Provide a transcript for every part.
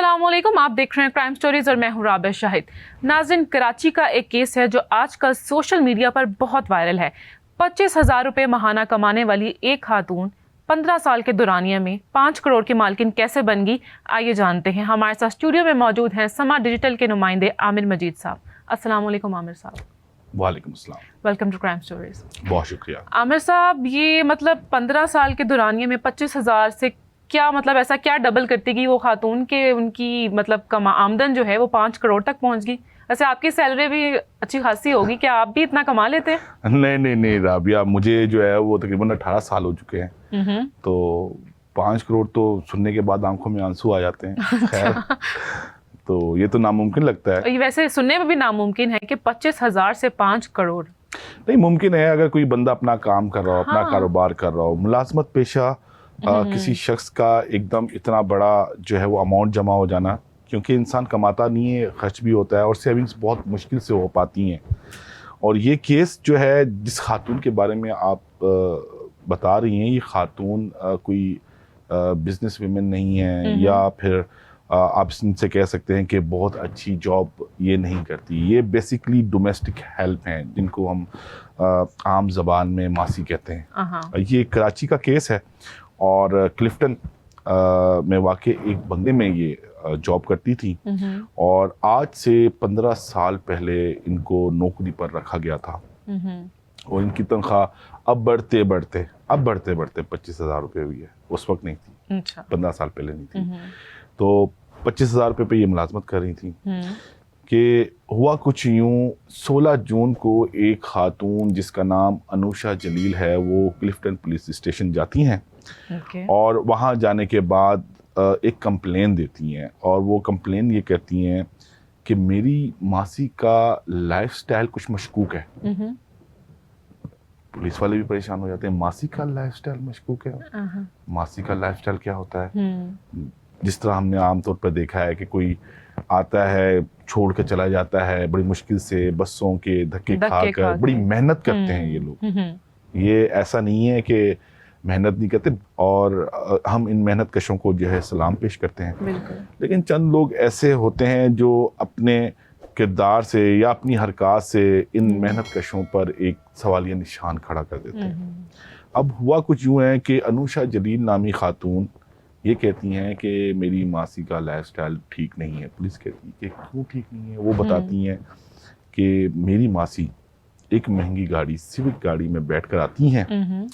अस्सलामुअलैकुम, आप देख रहे हैं क्राइम स्टोरीज और मैं हूं राबिया शाहिद। नाज़रीन, कराची का एक केस है जो आजकल सोशल मीडिया पर बहुत वायरल है। 25,000 रुपये माहाना कमाने वाली एक खातून 15 साल के दौरानिया में 5 करोड़ की मालकिन कैसे बन गई, आइए जानते हैं। हमारे साथ स्टूडियो में मौजूद हैं समा डिजिटल के नुमाइंदे आमिर मजीद साहब। अस्सलामुअलैकुम आमिर साहब। वालेकुम अस्सलाम। Welcome to crime stories. बहुत शुक्रिया। आमिर साहब, ये मतलब 15 साल के दौरानिया में 25,000 से क्या मतलब ऐसा क्या डबल करती गई वो खातून के उनकी मतलब आमदन जो है वो 5 करोड़ तक पहुंच गई? वैसे आपकी सैलरी भी अच्छी खासी होगी, क्या आप भी इतना कमा लेते हैं? नहीं राबिया, मुझे जो है वो तकरीबन 18 साल हो चुके हैं, तो 5 करोड़ तो सुनने के बाद आंखों में आंसू आ जाते हैं। खैर, तो ये तो नामुमकिन लगता है। वैसे सुनने में भी नामुमकिन है कि 25,000 से 5 करोड़। नहीं, मुमकिन है अगर कोई बंदा अपना काम कर रहा हो, अपना कारोबार कर रहा हो। मुलाजमत पेशा किसी शख्स का एकदम इतना बड़ा जो है वो अमाउंट जमा हो जाना, क्योंकि इंसान कमाता नहीं है, खर्च भी होता है और सेविंग्स बहुत मुश्किल से हो पाती हैं। और ये केस जो है जिस खातून के बारे में आप बता रही हैं, ये खातून कोई बिजनेस वीमेन नहीं है, या फिर आप इनसे कह सकते हैं कि बहुत अच्छी जॉब ये नहीं करती। ये बेसिकली डोमेस्टिक हेल्प हैं, जिनको हम आम ज़बान में मासी कहते हैं। ये कराची का केस है और क्लिफ्टन में वाक़ई एक बंगले में ये जॉब करती थी, और आज से 15 साल पहले इनको नौकरी पर रखा गया था। और इनकी तनख्वाह अब बढ़ते बढ़ते 25,000 रुपये हुई है। उस वक्त नहीं थी। अच्छा। 15 साल पहले नहीं थी। तो 25,000 रुपये पे ये मुलाजमत कर रही थी। कि हुआ कुछ यूँ, 16 जून को एक खातून जिसका नाम अनुषा जलील है, वो क्लिफ्टन पुलिस स्टेशन जाती हैं। और वहाँ जाने के बाद एक कंप्लेन देती हैं, और वो कंप्लेन ये कहती हैं कि मेरी मासी का लाइफस्टाइल कुछ मशकूक है। पुलिस वाले भी परेशान हो जाते हैं, मासी का लाइफस्टाइल मशकूक है। मासी का लाइफस्टाइल क्या होता है? जिस तरह हमने आमतौर पर देखा है कि कोई आता है, छोड़ के चला जाता है, बड़ी मुश्किल से बसों के धक्के खाकर बड़ी मेहनत करते हैं ये लोग। ये ऐसा नहीं है कि मेहनत नहीं करते, और हम इन मेहनत कशों को जो है सलाम पेश करते हैं। लेकिन चंद लोग ऐसे होते हैं जो अपने किरदार से या अपनी हरकत से इन मेहनत कशों पर एक सवालिया निशान खड़ा कर देते हैं। अब हुआ कुछ यूँ है कि अनुषा जलील नामी खातून ये कहती हैं कि मेरी मासी का लाइफस्टाइल ठीक नहीं है। पुलिस कहती है कि क्यों ठीक नहीं है? वो बताती हैं कि मेरी मासी एक महंगी गाड़ी, सिविक गाड़ी में बैठकर आती हैं,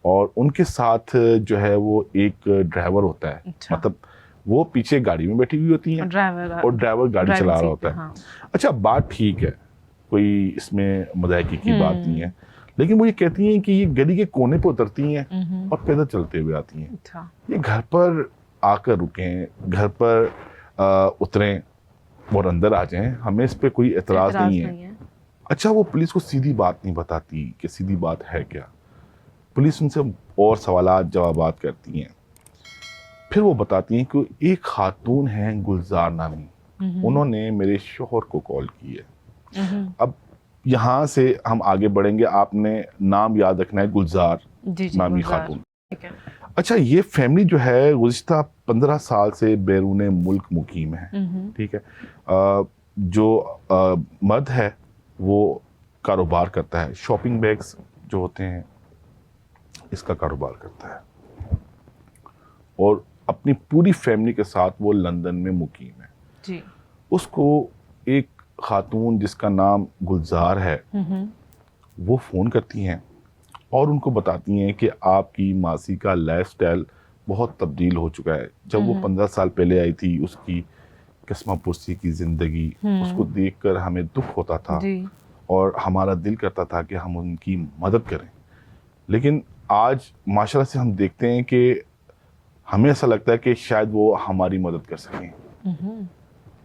और उनके साथ जो है वो एक ड्राइवर होता है। अच्छा। मतलब वो पीछे गाड़ी में बैठी हुई होती हैं, और ड्राइवर गाड़ी चला रहा होता है। हाँ। अच्छा, बात ठीक है, कोई इसमें मजाकी की बात नहीं है। लेकिन वो ये कहती हैं कि ये गली के कोने पर उतरती हैं और पैदल चलते हुए आती हैं। अच्छा। ये घर पर आकर रुकें, घर पर उतरें और अंदर आ जाएं, हमें इस पे कोई एतराज़ नहीं है। अच्छा, वो पुलिस को सीधी बात नहीं बताती कि सीधी बात है क्या। पुलिस उनसे और सवालात जवाबात करती हैं। फिर वो बताती हैं कि एक खातून है गुलजार नामी, उन्होंने मेरे शोहर को कॉल की है। अब यहाँ से हम आगे बढ़ेंगे, आपने नाम याद रखना है, गुलजार नामी खातून। अच्छा, ये फैमिली जो है गुज़िश्ता 15 साल से बैरून मुल्क मुकीम है। ठीक है। जो मर्द है वो कारोबार करता है, शॉपिंग बैग्स जो होते हैं इसका कारोबार करता है, और अपनी पूरी फैमिली के साथ वो लंदन में मुकीम है। जी। उसको एक खातून जिसका नाम गुलजार है, वो फ़ोन करती हैं और उनको बताती हैं कि आपकी मासी का लाइफस्टाइल बहुत तब्दील हो चुका है। जब वो 15 साल पहले आई थी, उसकी किस्मा पुरसी की ज़िंदगी, उसको देखकर हमें दुख होता था और हमारा दिल करता था कि हम उनकी मदद करें। लेकिन आज माशाल्लाह से हम देखते हैं कि हमें ऐसा लगता है कि शायद वो हमारी मदद कर सकें।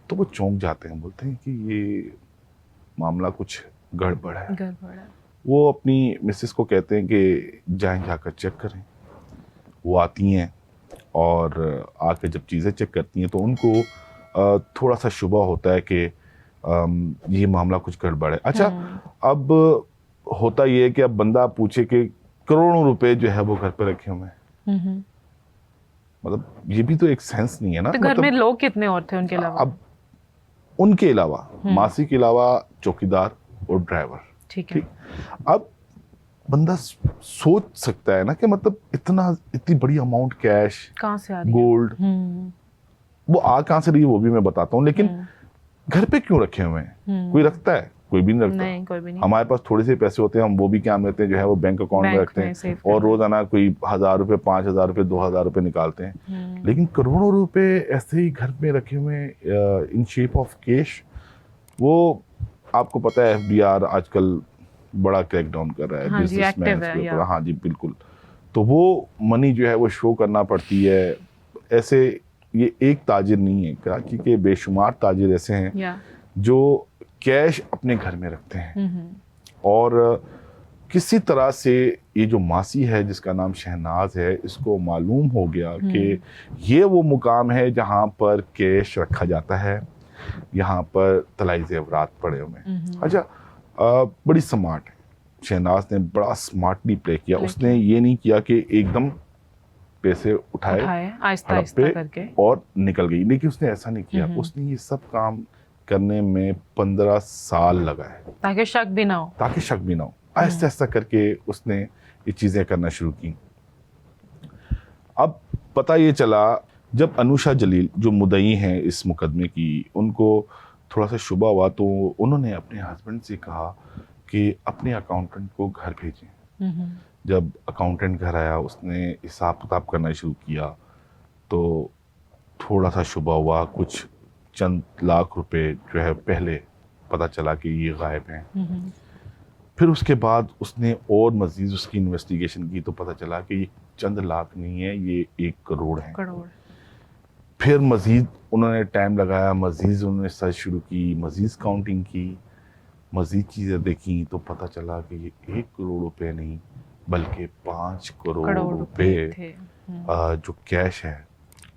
तो वो चौंक जाते हैं, बोलते हैं कि ये मामला कुछ गड़बड़ है। वो अपनी मिसेस को कहते हैं कि जाएं, जाकर चेक करें। वो आती हैं और आकर जब चीज़ें चेक करती हैं तो उनको थोड़ा सा शुबा होता है कि ये मामला कुछ गड़बड़ है। अच्छा, अब होता ये है कि अब बंदा पूछे कि करोड़ों रुपए जो है वो घर पे रखे हुए हैं, मतलब ये भी तो एक सेंस नहीं है ना। तो घर मतलब में लोग कितने और थे उनके अलावा? अब उनके अलावा मासी के अलावा चौकीदार और ड्राइवर। ठीक है। अब बंदा सोच सकता है ना कि मतलब इतनी बड़ी अमाउंट कैश, कहाँ से आ रही है? गोल्ड, वो आ कहाँ से रही है वो भी मैं बताता हूँ, लेकिन घर पे क्यों रखे हुए हैं? कोई रखता है? कोई भी नहीं रखता। नहीं, कोई भी नहीं। हमारे पास थोड़े से पैसे होते हैं, हम वो भी क्या करते हैं, जो है वो बैंक अकाउंट में रखते हैं और रोजाना कोई 1000 रुपए, 5000 रुपए, 2000 रुपए निकालते हैं। लेकिन करोड़ों रुपए ऐसे ही घर में रखे हुए इन शेप ऑफ कैश, वो आपको पता है FBR आजकल बड़ा क्रैकडाउन कर रहा है बिजनेसमैन के ऊपर। हाँ जी, बिल्कुल। तो वो मनी जो है वो शो करना पड़ती है। ऐसे ये एक ताजिर नहीं है, कराची के बेशुमार ताजिर ऐसे हैं जो कैश अपने घर में रखते हैं। और किसी तरह से ये जो मासी है जिसका नाम शहनाज है, इसको मालूम हो गया कि ये वो मुकाम है जहाँ पर कैश रखा जाता है, यहाँ पर तलाई ज़ेवरात पड़े हुए हैं। अच्छा, बड़ी स्मार्ट है शहनाज ने, बड़ा स्मार्टली प्ले किया। उसने ये नहीं किया कि एकदम पैसे उठाए आहिस्ता आहिस्ता करके और निकल गई, लेकिन उसने ऐसा नहीं किया। उसने ये सब काम करने में 15 साल लगाए ताकि शक भी ना हो। आहिस्ता आहिस्ता करके उसने ये चीजें करना शुरू की। अब पता ये चला जब अनुषा जलील जो मुद्दई हैं इस मुकदमे की, उनको थोड़ा सा शुबा हुआ तो उन्होंने अपने हस्बैंड से कहा कि अपने अकाउंटेंट को घर भेजें। जब अकाउंटेंट घर आया, उसने हिसाब किताब करना शुरू किया तो थोड़ा सा शुबा हुआ। कुछ चंद लाख रुपए जो है पहले पता चला कि ये गायब हैं। फिर उसके बाद उसने और मजीद उसकी इन्वेस्टिगेशन की तो पता चला कि ये चंद लाख नहीं है, ये 1 करोड़ है। फिर मजीद उन्होंने टाइम लगाया, मजीद उन्होंने सर्च शुरू की, मजीद काउंटिंग की, मजीद चीज़ें देखी तो पता चला कि ये 1 करोड़ रुपए नहीं बल्कि 5 करोड़ रुपए जो कैश है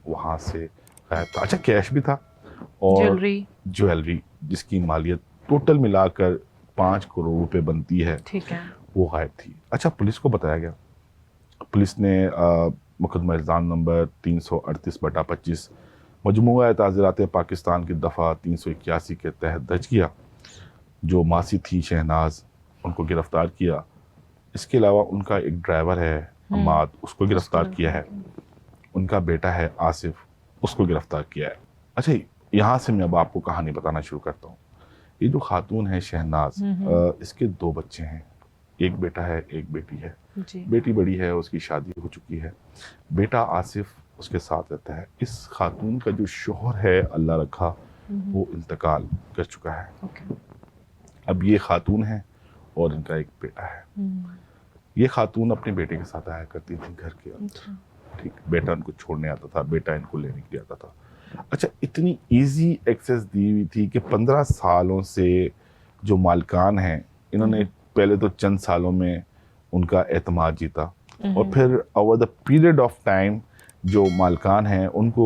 वहाँ से गायब था। अच्छा, कैश भी था और ज्वेलरी जिसकी मालियत टोटल मिलाकर 5 करोड़ रुपए बनती है, ठीक है, वो गायब थी। अच्छा, पुलिस को बताया गया। पुलिस ने मुकदमा इल्ज़ाम नंबर 338/25 मजमूआ ताज़ीरात पाकिस्तान की दफ़ा 381 के तहत दर्ज किया। जो मासी थी शहनाज, उनको गिरफ्तार किया। इसके अलावा उनका एक ड्राइवर है अमाद, उसको गिरफ्तार किया है। उनका बेटा है आसिफ, उसको गिरफ्तार किया है। अच्छा, यहाँ से मैं अब आपको कहानी बताना शुरू करता हूँ। ये जो खातून है शहनाज, इसके 2 बच्चे हैं, एक बेटा है एक बेटी है। बेटी बड़ी है, उसकी शादी हो चुकी है। बेटा आसिफ उसके साथ रहता है। इस खातून का जो शोहर है अल्लाह रखा, वो इंतकाल कर चुका है। अब ये खातून है और इनका एक बेटा है। ये खातून अपने बेटे के साथ आया करती थी घर के अंदर, ठीक। बेटा उनको छोड़ने आता था, बेटा इनको लेने के लिए आता था। अच्छा, इतनी इजी एक्सेस दी हुई थी कि 15 सालों से जो मालिकान हैं, इन्होंने पहले तो चंद सालों में उनका एतमाद जीता और फिर over the period of time जो मालिकान हैं उनको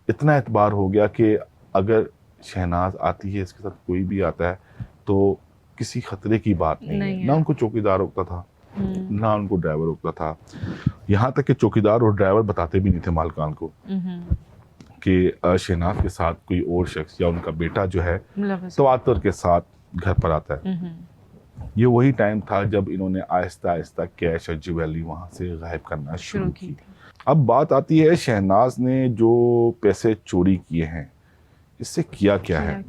इतना एतबार हो गया कि अगर शहनाज आती है, इसके साथ कोई भी आता है तो किसी खतरे की बात नहीं है। ना उनको चौकीदार रोकता था, ना उनको ड्राइवर रोकता था। यहाँ तक कि चौकीदार और ड्राइवर बताते भी नहीं थे मालिकान को कि शहनाज के साथ कोई और शख्स या उनका बेटा जो है तवातुर के साथ घर पर आता है। ये वही टाइम था जब इन्होंने आहिस्ता आहिस्ता कैश और ज्वेलरी वहाँ से गायब करना शुरू की। अब बात आती है शहनाज ने जो पैसे चोरी किए हैं, इससे किया क्या है।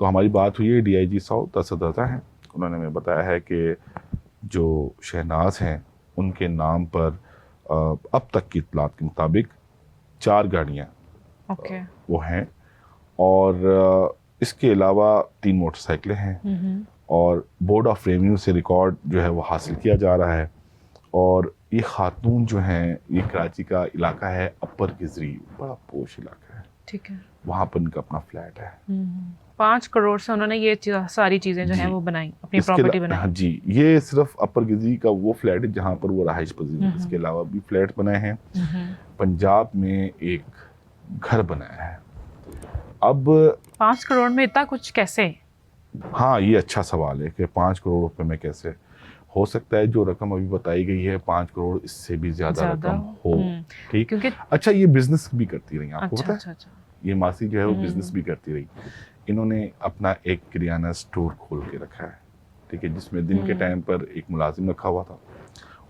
तो हमारी बात हुई है DIG साउथ असद रज़ा हैं। उन्होंने हमें बताया है कि जो शहनाज हैं उनके नाम पर अब तक की इत्तलात के मुताबिक 4 गाड़ियाँ वो हैं और इसके अलावा 3 मोटरसाइकिलें हैं और बोर्ड ऑफ रेवेन्यू से रिकॉर्ड जो है वो हासिल किया जा रहा है। और ये खातून जो हैं, ये कराची का इलाका है अपर किजरी, बड़ा पोश इलाका है, ठीक है, वहाँ पर इनका अपना फ्लैट है। 5 करोड़ से उन्होंने ये सारी चीजें जो हैं वो बनाई, अपनी प्रॉपर्टी बनाई। हाँ जी, ये सिर्फ अपर गिजरी का वो फ्लैट है जहाँ पर वो रहाइश पजीर है। इसके अलावा भी फ्लैट बनाए हैं। पंजाब में एक घर बनाया है। अब 5 करोड़ में इतना कुछ कैसे? हाँ, ये अच्छा सवाल है कि 5 करोड़ रुपए में कैसे। हो सकता है जो रकम अभी बताई गई है 5 करोड़, इससे भी ज्यादा रकम हो। ठीक, क्योंकि अच्छा ये बिजनेस भी करती रही, आपको अच्छा, पता है? ये मासी जो है वो बिजनेस भी करती रही। इन्होंने अपना एक किराना स्टोर खोल के रखा है, ठीक है, जिसमें दिन के टाइम पर एक मुलाजिम रखा हुआ था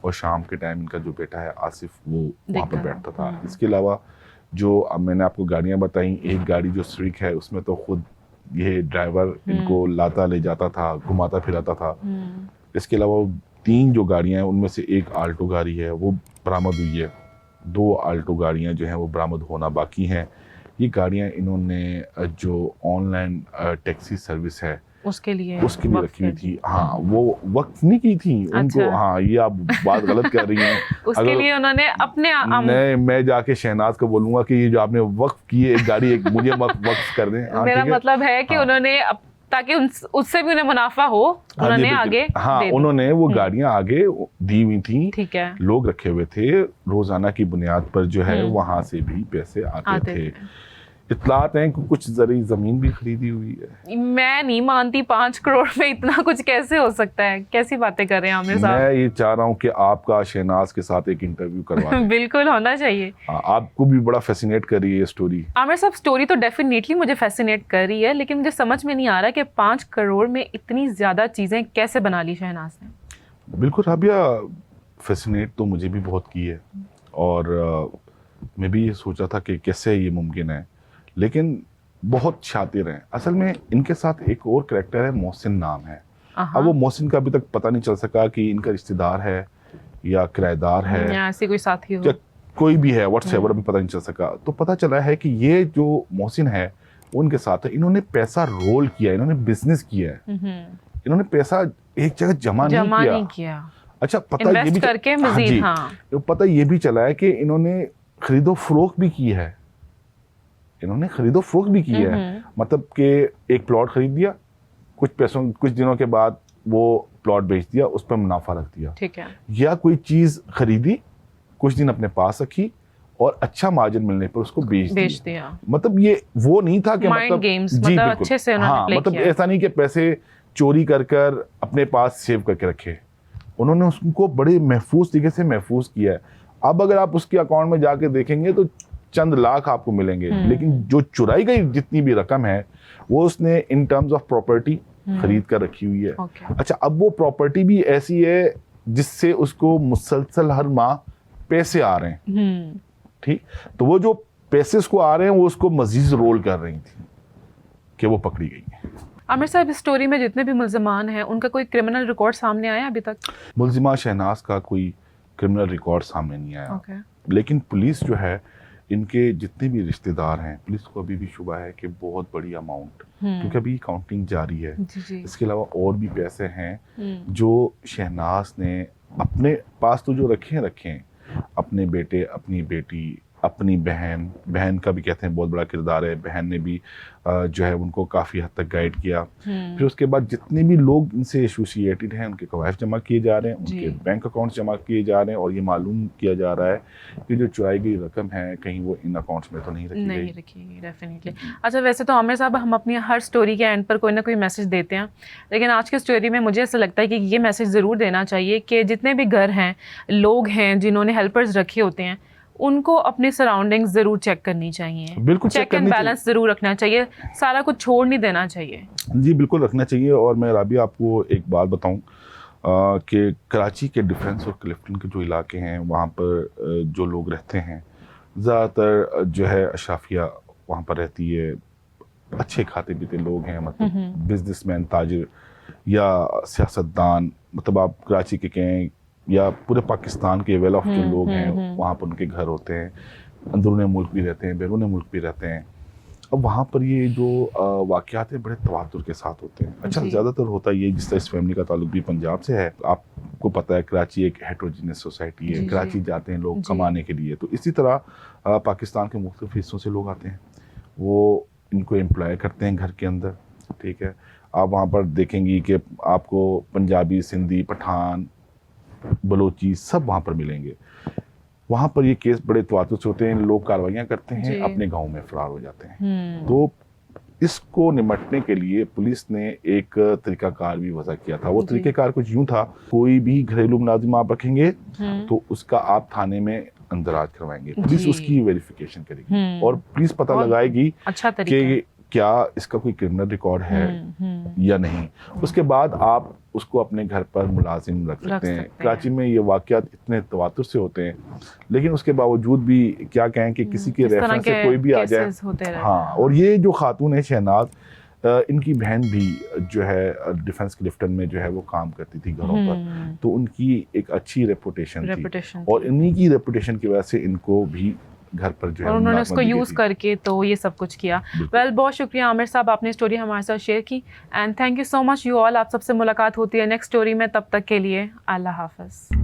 और शाम के टाइम इनका जो बेटा है आसिफ वो वहाँ पर बैठता था। इसके अलावा जो अब मैंने आपको गाड़ियाँ बताई, एक गाड़ी जो स्विक है उसमें तो खुद ये ड्राइवर इनको लाता ले जाता था, घुमाता फिराता था। इसके अलावा 3 जो गाड़ियाँ हैं उनमें से एक आल्टो गाड़ी है वो बरामद हुई है, 2 आल्टो गाड़ियाँ जो हैं वो बरामद होना बाकी हैं। ये गाड़ियाँ इन्होंने जो ऑनलाइन टैक्सी सर्विस है उसके लिए रखी हुई थी। हाँ, वो वक्त नहीं की थी उनको। अच्छा। हाँ, ये आप बात गलत कर रही हैं। उसके लिए उन्होंने अपने मैं जाके शहनाज को बोलूंगा कि ये जो आपने वक्फ की है एक गाड़ी, एक मुझे वक्फ कर दें। हाँ, मेरा मतलब है कि उन्होंने ताकि उससे भी उन्हें मुनाफा हो, उन्होंने आगे उन्होंने वो गाड़ियां आगे दी हुई थी। ठीक है, लोग रखे हुए थे, रोजाना की बुनियाद पर जो है वहां से भी पैसे आते थे। इतलात हैं कि कुछ जरी जमीन भी खरीदी हुई है। मैं नहीं मानती 5 करोड़ में इतना कुछ कैसे हो सकता है, कैसी बातें कर रहे हैं आमिर साहब। मैं ये चाह रहा हूँ कि आपका शहनाज के साथ एक इंटरव्यू करवा बिल्कुल होना चाहिए। आपको भी बड़ा फैसिनेट कर रही है ये स्टोरी। आमिर साहब, स्टोरी तो डेफिनेटली मुझे फैसिनेट कर रही है, लेकिन मुझे समझ में नहीं आ रहा कि 5 करोड़ में इतनी ज्यादा चीजें कैसे बना ली शहनाज ने। बिल्कुल राबिया, फैसिनेट तो मुझे भी बहुत की है और मैं भी ये सोचा था कि कैसे ये मुमकिन है, लेकिन बहुत शातिर हैं। असल में इनके साथ एक और करैक्टर है, मोहसिन नाम है। अब वो मोहसिन का अभी तक पता नहीं चल सका कि इनका रिश्तेदार है या किराएदार है या ऐसे कोई साथी हो या कोई भी है, व्हाट्सएवर अभी पता नहीं चल सका। तो पता चला है कि ये जो मोहसिन है वो उनके साथ है। इन्होंने पैसा रोल किया, इन्होंने बिजनेस किया है, इन्होंने पैसा एक जगह जमा नहीं किया। अच्छा, पता ये भी करके मजीद, हाँ, पता ये भी चला है कि इन्होंने खरीदो फरोख्त भी की है। मतलब कि एक प्लॉट खरीद दिया, कुछ दिनों के बाद वो प्लॉट बेच दिया, उस पर मुनाफा रख दिया, ठीक है, या कोई चीज खरीदी, कुछ दिन अपने पास रखी और अच्छा मार्जिन मिलने पर उसको बेच दिया। मतलब ये वो नहीं था कि मतलब गेम्स, मतलब अच्छे से उन्होंने प्ले मतलब ऐसा नहीं कि पैसे चोरी कर अपने पास सेव करके रखे। उन्होंने उसको बड़े महफूज तरीके से महफूज किया है। अब अगर आप उसके अकाउंट में जाके देखेंगे तो चंद लाख आपको मिलेंगे, लेकिन जो चुराई गई जितनी भी रकम है वो उसने इन टर्म्स ऑफ प्रॉपर्टी खरीद कर रखी हुई है। अच्छा, अब वो प्रॉपर्टी भी ऐसी है जिससे उसको मुसलसल हर माह पैसे आ रहे हैं। ठीक, तो वो जो पैसे उसको आ रहे हैं वो उसको मजीद रोल कर रही थी कि वो पकड़ी गई है। आमिर साहब, इस स्टोरी में जितने भी मुल्जिमान हैं उनका कोई क्रिमिनल रिकॉर्ड सामने आया अभी तक? मुल्जिमा शहनाज का कोई क्रिमिनल रिकॉर्ड सामने नहीं आया। लेकिन पुलिस जो है, इनके जितने भी रिश्तेदार हैं, पुलिस को अभी भी शुबा है कि बहुत बड़ी अमाउंट, क्योंकि अभी काउंटिंग जारी है। इसके अलावा और भी पैसे हैं जो शहनाज ने अपने पास तो जो रखे हैं, अपने बेटे, अपनी बेटी, अपनी बहन का भी कहते हैं बहुत बड़ा किरदार है। बहन ने भी जो है उनको काफ़ी हद तक गाइड किया। फिर उसके बाद जितने भी लोग इनसे एसोसिएटेड हैं उनके कवायद जमा किए जा रहे हैं, उनके बैंक अकाउंट्स जमा किए जा रहे हैं, और ये मालूम किया जा रहा है कि जो चुराई गई रकम है कहीं वो इन अकाउंट्स में तो नहीं रखी डेफिनेटली। अच्छा, वैसे तो आमिर साहब हम अपनी हर स्टोरी के एंड पर कोई ना कोई मैसेज देते हैं, लेकिन आज की स्टोरी में मुझे ऐसा लगता है कि ये मैसेज ज़रूर देना चाहिए कि जितने भी घर हैं, लोग हैं जिन्होंने हेल्पर्स रखे होते हैं, उनको अपनी सराउंडिंग्स जरूर चेक करनी चाहिए। बिल्कुल, चेक एंड बैलेंस जरूर रखना चाहिए, सारा कुछ छोड़ नहीं देना चाहिए। जी बिल्कुल रखना चाहिए। और मैं राबिया आपको एक बात बताऊं कि कराची के डिफेंस और क्लिफ्टन के जो इलाके हैं वहाँ पर जो लोग रहते हैं, ज़्यादातर जो है अशराफिया वहाँ पर रहती है, अच्छे खाते पीते लोग हैं, मतलब बिजनेसमैन, ताजिर या सियासतदान, मतलब आप कराची के कहें या पूरे पाकिस्तान के वेल ऑफ जो लोग हैं वहाँ पर उनके घर होते हैं, अंदरूनी मुल्क भी रहते हैं, बैरून मुल्क भी रहते हैं। अब वहाँ पर ये जो वाक़यात हैं बड़े तवातुर के साथ होते हैं। अच्छा, ज़्यादातर होता ये, जिस तरह इस फैमिली का ताल्लुक भी पंजाब से है, आपको पता है कराची एक हेट्रोजीनियस सोसाइटी है, कराची जाते हैं लोग कमाने के लिए, तो इसी तरह पाकिस्तान के मुख्तलिफ हिस्सों से लोग आते हैं, वो इनको एम्प्लॉय करते हैं घर के अंदर। ठीक है, आप वहाँ पर देखेंगी कि आपको पंजाबी, सिंधी, पठान, बलोची सब वहाँ पर मिलेंगे। वहाँ पर ये केस बड़े तवातुर से होते हैं, लोग कार्रवाइयाँ करते हैं, अपने गांव में फरार हो जाते हैं। तो इसको निपटने के लिए पुलिस ने एक तरीकाकार भी वज़ा किया था। वो जी। तरीकाकार कुछ यूं था, कोई भी घरेलू मुलाजिम आप रखेंगे तो उसका आप थाने में अंदराज करवाएंगे, पुलिस जी। उसकी वेरिफिकेशन करेगी और पुलिस पता बहुत लगाएगी अच्छा तरीका है। कि क्या इसका कोई क्रिमिनल रिकॉर्ड है या नहीं। उसके बाद आप उसको अपने घर पर मुलाजिम रख सकते हैं। कराची में ये वाक़यात इतने तवातुर से होते हैं, लेकिन उसके बावजूद भी क्या कहें कि किसी के इस तरह रेफरेंस से के कोई भी आ जाए। केसेस होते रहते हाँ, हैं। और ये जो खातून है शहनाज, इनकी बहन भी जो है डिफेंस क्लिफ्टन में जो है वो काम करती थी घरों पर, तो उनकी एक अच्छी रेपुटेशन थी और इन्हीं की रेपुटेशन की वजह से इनको भी घर पर जो है और उन्होंने उसको मुलाजमत दी यूज़ गई थी। करके तो ये सब कुछ किया। वेल, बहुत शुक्रिया आमिर साहब, आपने स्टोरी हमारे साथ शेयर की and thank you so much you all. आप सबसे मुलाकात होती है नेक्स्ट स्टोरी में, तब तक के लिए अल्लाह हाफ़िज़।